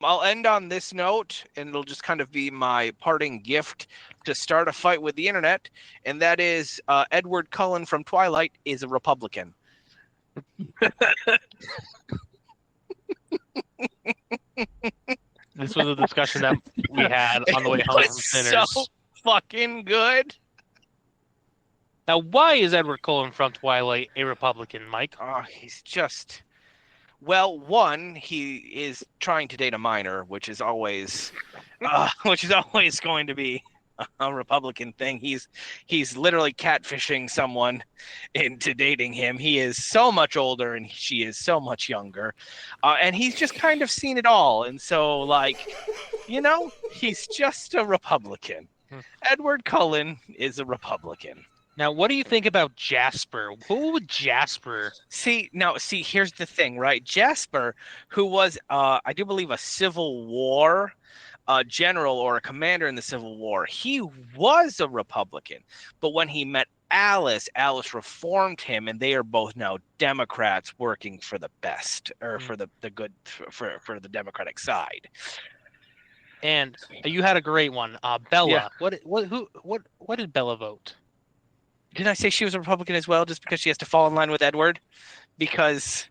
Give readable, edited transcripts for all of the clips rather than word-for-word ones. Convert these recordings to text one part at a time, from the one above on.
I'll end on this note, and it'll just kind of be my parting gift to start a fight with the internet, and that is Edward Cullen from Twilight is a Republican. This was a discussion that we had on the way home from Sinners. So fucking good. Now, why is Edward Cullen from Twilight a Republican, Mike? He's just... Well, one, he is trying to date a minor, which is always going to be a Republican thing. He's literally catfishing someone into dating him. He is so much older and she is so much younger, and he's just kind of seen it all. And so, like, he's just a Republican. Edward Cullen is a Republican. Now, what do you think about Jasper? Who would Jasper? See, here's the thing, right? Jasper, who was, I do believe, a Civil War general or a commander in the Civil War, he was a Republican. But when he met Alice reformed him, and they are both now Democrats working for the best, or for the good, for the Democratic side. And you had a great one, Bella. Yeah. What did Bella vote? Didn't I say she was a Republican as well, just because she has to fall in line with Edward? Because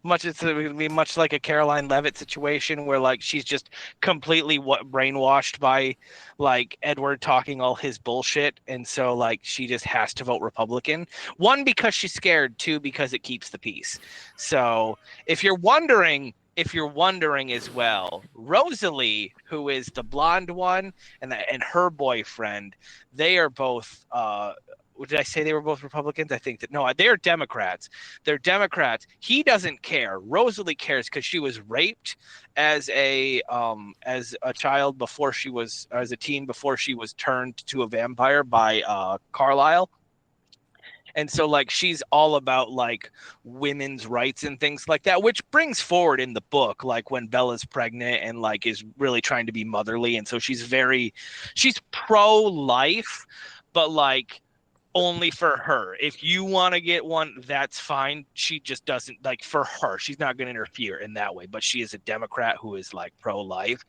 it's going to be much like a Caroline Leavitt situation, where like she's just completely brainwashed by like Edward talking all his bullshit, and so like she just has to vote Republican. One, because she's scared. Two, because it keeps the peace. So if you're wondering as well, Rosalie, who is the blonde one, and her boyfriend, they are both. Did I say they were both Republicans? I think that no, they're Democrats. They're Democrats. He doesn't care. Rosalie cares because she was raped as a child before she was, as a teen, before she was turned to a vampire by Carlisle. And so like she's all about like women's rights and things like that, which brings forward in the book, like when Bella's pregnant and like is really trying to be motherly. And so she's pro-life, but like only for her. If you want to get one, that's fine. She just doesn't, like, for her, she's not going to interfere in that way, but she is a Democrat who is like pro-life.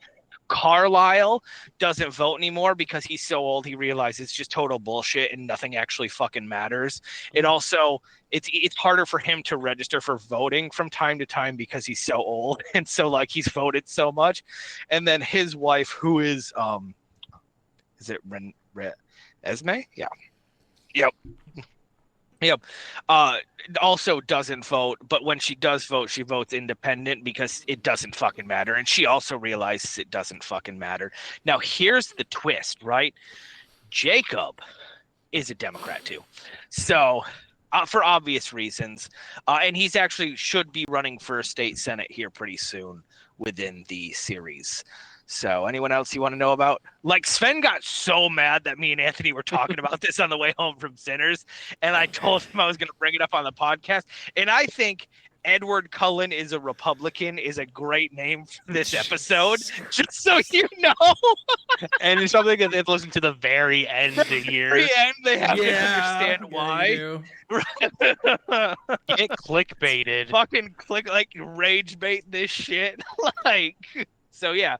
Carlisle doesn't vote anymore because he's so old. He realizes it's just total bullshit and nothing actually fucking matters. It also, it's harder for him to register for voting from time to time because he's so old, and so like he's voted so much. And then his wife, who is it Esme? Yeah. Yep. Also doesn't vote, but when she does vote, she votes independent because it doesn't fucking matter. And she also realizes it doesn't fucking matter. Now, here's the twist, right? Jacob is a Democrat too. So, for obvious reasons. And he's actually should be running for state senate here pretty soon within the series. So anyone else you want to know about? Like, Sven got so mad that me and Anthony were talking about this on the way home from Sinners, and I told him I was going to bring it up on the podcast. And I think Edward Cullen is a Republican is a great name for this episode, just so you know. And it's something that they've listened to the very end of the year. Very end, they have to understand why. Get clickbaited. Fucking rage bait this shit. Like, so yeah.